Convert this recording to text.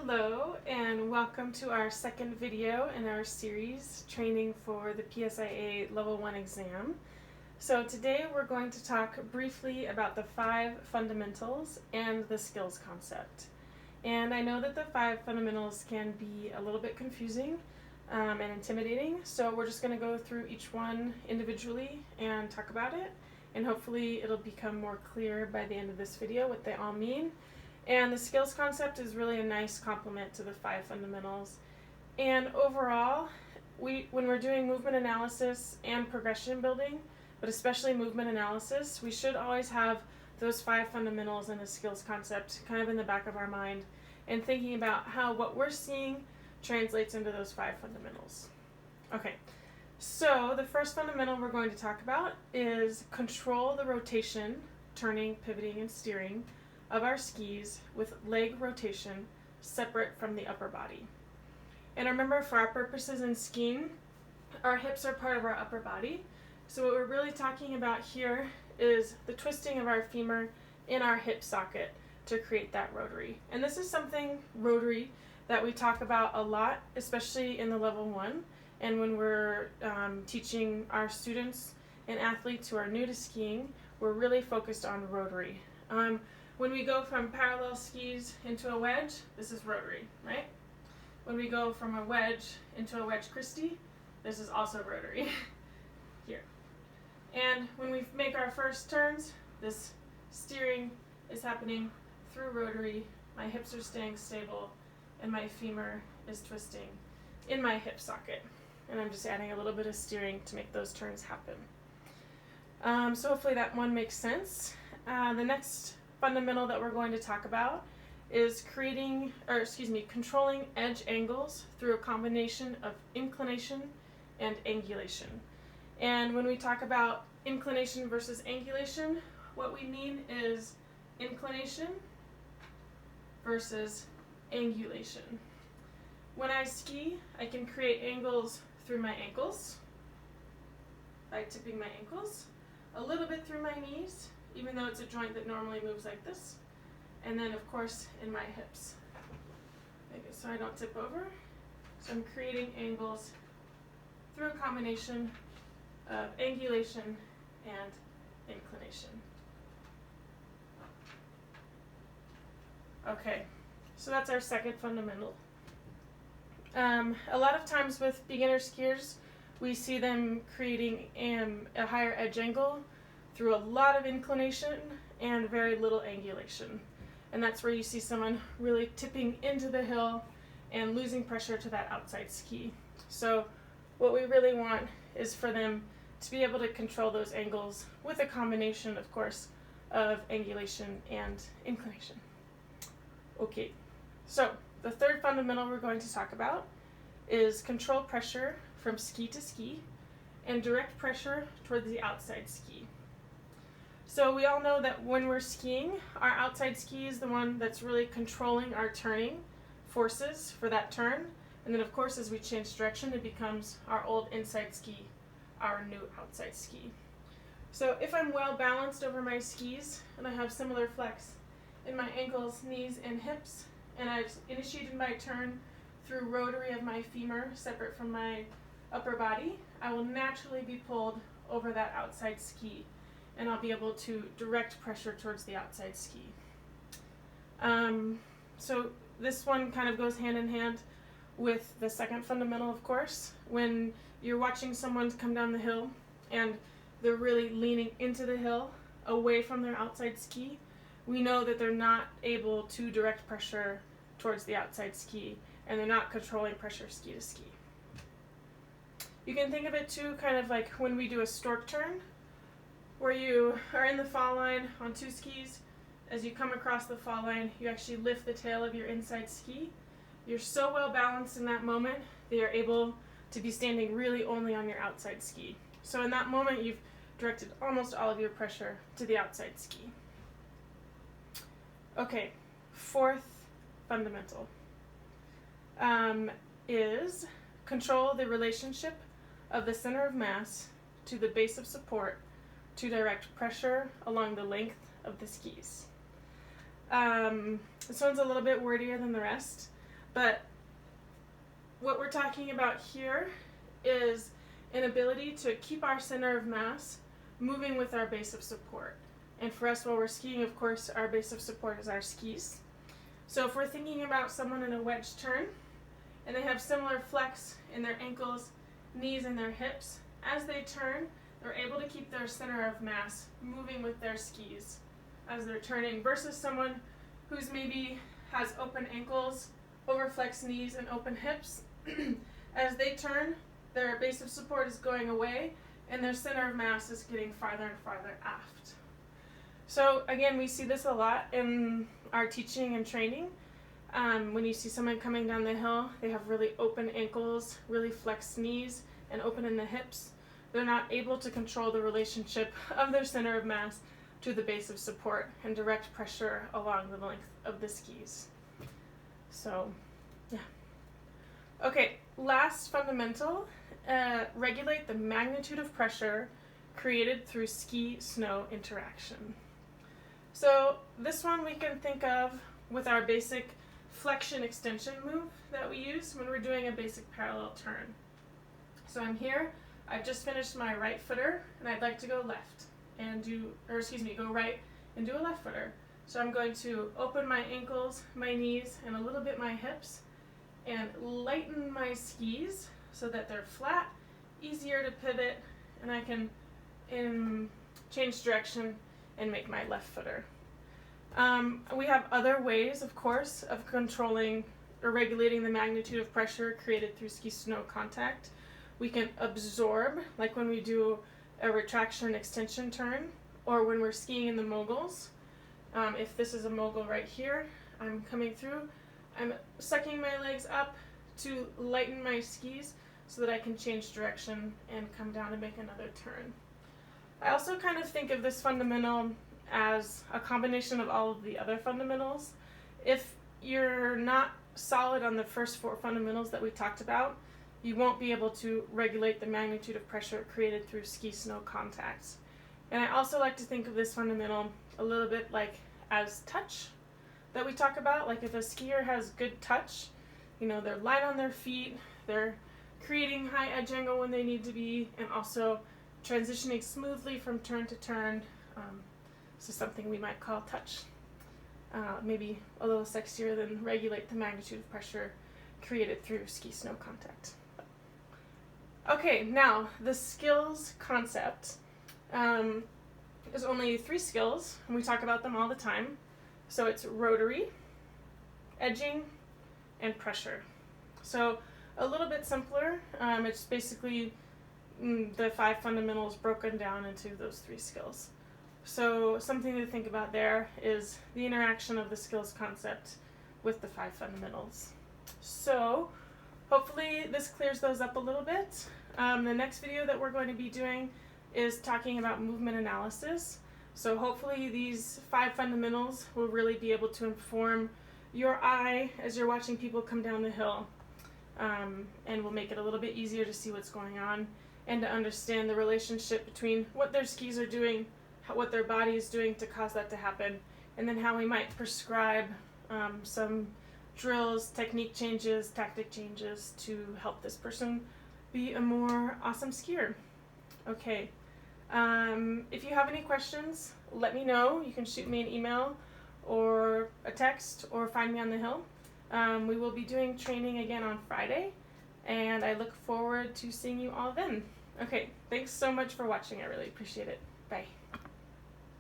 Hello and welcome to our second video in our series, Training for the PSIA Level 1 exam. So today we're going to talk briefly about the 5 fundamentals and the skills concept. And I know that the 5 fundamentals can be a little bit confusing and intimidating, so we're just going to go through each one individually and talk about it, and hopefully it'll become more clear by the end of this video what they all mean. And the skills concept is really a nice complement to the 5 fundamentals. And overall, when we're doing movement analysis and progression building, but especially movement analysis, we should always have those 5 fundamentals and the skills concept kind of in the back of our mind and thinking about how what we're seeing translates into those 5 fundamentals. Okay, so the first fundamental we're going to talk about is control the rotation, turning, pivoting, and steering of our skis with leg rotation separate from the upper body. And remember, for our purposes in skiing, our hips are part of our upper body. So what we're really talking about here is the twisting of our femur in our hip socket to create that rotary. And this is something rotary that we talk about a lot, especially in the level 1 and when we're teaching our students and athletes who are new to skiing. We're really focused on rotary. When we go from parallel skis into a wedge, this is rotary, right? When we go from a wedge into a wedge Christie, this is also rotary here. And when we make our first turns, this steering is happening through rotary. My hips are staying stable and my femur is twisting in my hip socket. And I'm just adding a little bit of steering to make those turns happen. So hopefully that one makes sense. The next fundamental that we're going to talk about is controlling edge angles through a combination of inclination and angulation. And when we talk about inclination versus angulation, what we mean is inclination versus angulation. When I ski, I can create angles through my ankles by tipping my ankles, a little bit through my knees, even though it's a joint that normally moves like this, and then of course in my hips. Make it so I don't tip over. So I'm creating angles through a combination of angulation and inclination. Okay, so that's our second fundamental. A lot of times with beginner skiers, we see them creating a higher edge angle through a lot of inclination and very little angulation. And that's where you see someone really tipping into the hill and losing pressure to that outside ski. So what we really want is for them to be able to control those angles with a combination, of course, of angulation and inclination. Okay, so the third fundamental we're going to talk about is control pressure from ski to ski and direct pressure toward the outside ski. So we all know that when we're skiing, our outside ski is the one that's really controlling our turning forces for that turn. And then of course, as we change direction, it becomes our old inside ski, our new outside ski. So if I'm well balanced over my skis and I have similar flex in my ankles, knees, and hips, and I've initiated my turn through rotary of my femur separate from my upper body, I will naturally be pulled over that outside ski, and I'll be able to direct pressure towards the outside ski. So this one kind of goes hand in hand with the second fundamental, of course. When you're watching someone come down the hill and they're really leaning into the hill away from their outside ski, we know that they're not able to direct pressure towards the outside ski, and they're not controlling pressure ski to ski. You can think of it too kind of like when we do a stork turn, where you are in the fall line on 2 skis. As you come across the fall line, you actually lift the tail of your inside ski. You're so well balanced in that moment that you're able to be standing really only on your outside ski. So in that moment, you've directed almost all of your pressure to the outside ski. Okay, fourth fundamental is control the relationship of the center of mass to the base of support to direct pressure along the length of the skis. This one's a little bit wordier than the rest. But what we're talking about here is an ability to keep our center of mass moving with our base of support. And for us, while we're skiing, of course, our base of support is our skis. So if we're thinking about someone in a wedge turn, and they have similar flex in their ankles, knees, and their hips, as they turn, they're able to keep their center of mass moving with their skis as they're turning, versus someone who's maybe has open ankles, overflexed knees, and open hips. As they turn, their base of support is going away, and their center of mass is getting farther and farther aft. So again, we see this a lot in our teaching and training. When you see someone coming down the hill, they have really open ankles, really flexed knees, and open in the hips. They're not able to control the relationship of their center of mass to the base of support and direct pressure along the length of the skis. So, yeah. Okay, last fundamental, regulate the magnitude of pressure created through ski-snow interaction. So this one we can think of with our basic flexion extension move that we use when we're doing a basic parallel turn. So I'm here, I've just finished my right footer, and I'd like to go left and go right and do a left footer. So I'm going to open my ankles, my knees, and a little bit my hips, and lighten my skis so that they're flat, easier to pivot, and I can change direction and make my left footer. We have other ways, of course, of controlling or regulating the magnitude of pressure created through ski-snow contact. We can absorb, like when we do a retraction extension turn, or when we're skiing in the moguls. If this is a mogul right here, I'm coming through, I'm sucking my legs up to lighten my skis so that I can change direction and come down and make another turn. I also kind of think of this fundamental as a combination of all of the other fundamentals. If you're not solid on the first four fundamentals that we talked about, you won't be able to regulate the magnitude of pressure created through ski-snow contacts. And I also like to think of this fundamental a little bit like as touch that we talk about. Like if a skier has good touch, they're light on their feet, they're creating high edge angle when they need to be, and also transitioning smoothly from turn to turn. This is something we might call touch. Maybe a little sexier than regulate the magnitude of pressure created through ski-snow contact. Okay, now the skills concept is only 3 skills, and we talk about them all the time. So it's rotary, edging, and pressure. So a little bit simpler. It's basically the 5 fundamentals broken down into those 3 skills. So something to think about there is the interaction of the skills concept with the 5 fundamentals. So hopefully this clears those up a little bit. The next video that we're going to be doing is talking about movement analysis. So hopefully these 5 fundamentals will really be able to inform your eye as you're watching people come down the hill, and will make it a little bit easier to see what's going on and to understand the relationship between what their skis are doing, what their body is doing to cause that to happen, and then how we might prescribe some drills, technique changes, tactic changes to help this person be a more awesome skier. Okay, if you have any questions, let me know. You can shoot me an email or a text or find me on the hill. We will be doing training again on Friday, and I look forward to seeing you all then. Okay, thanks so much for watching. I really appreciate it. Bye.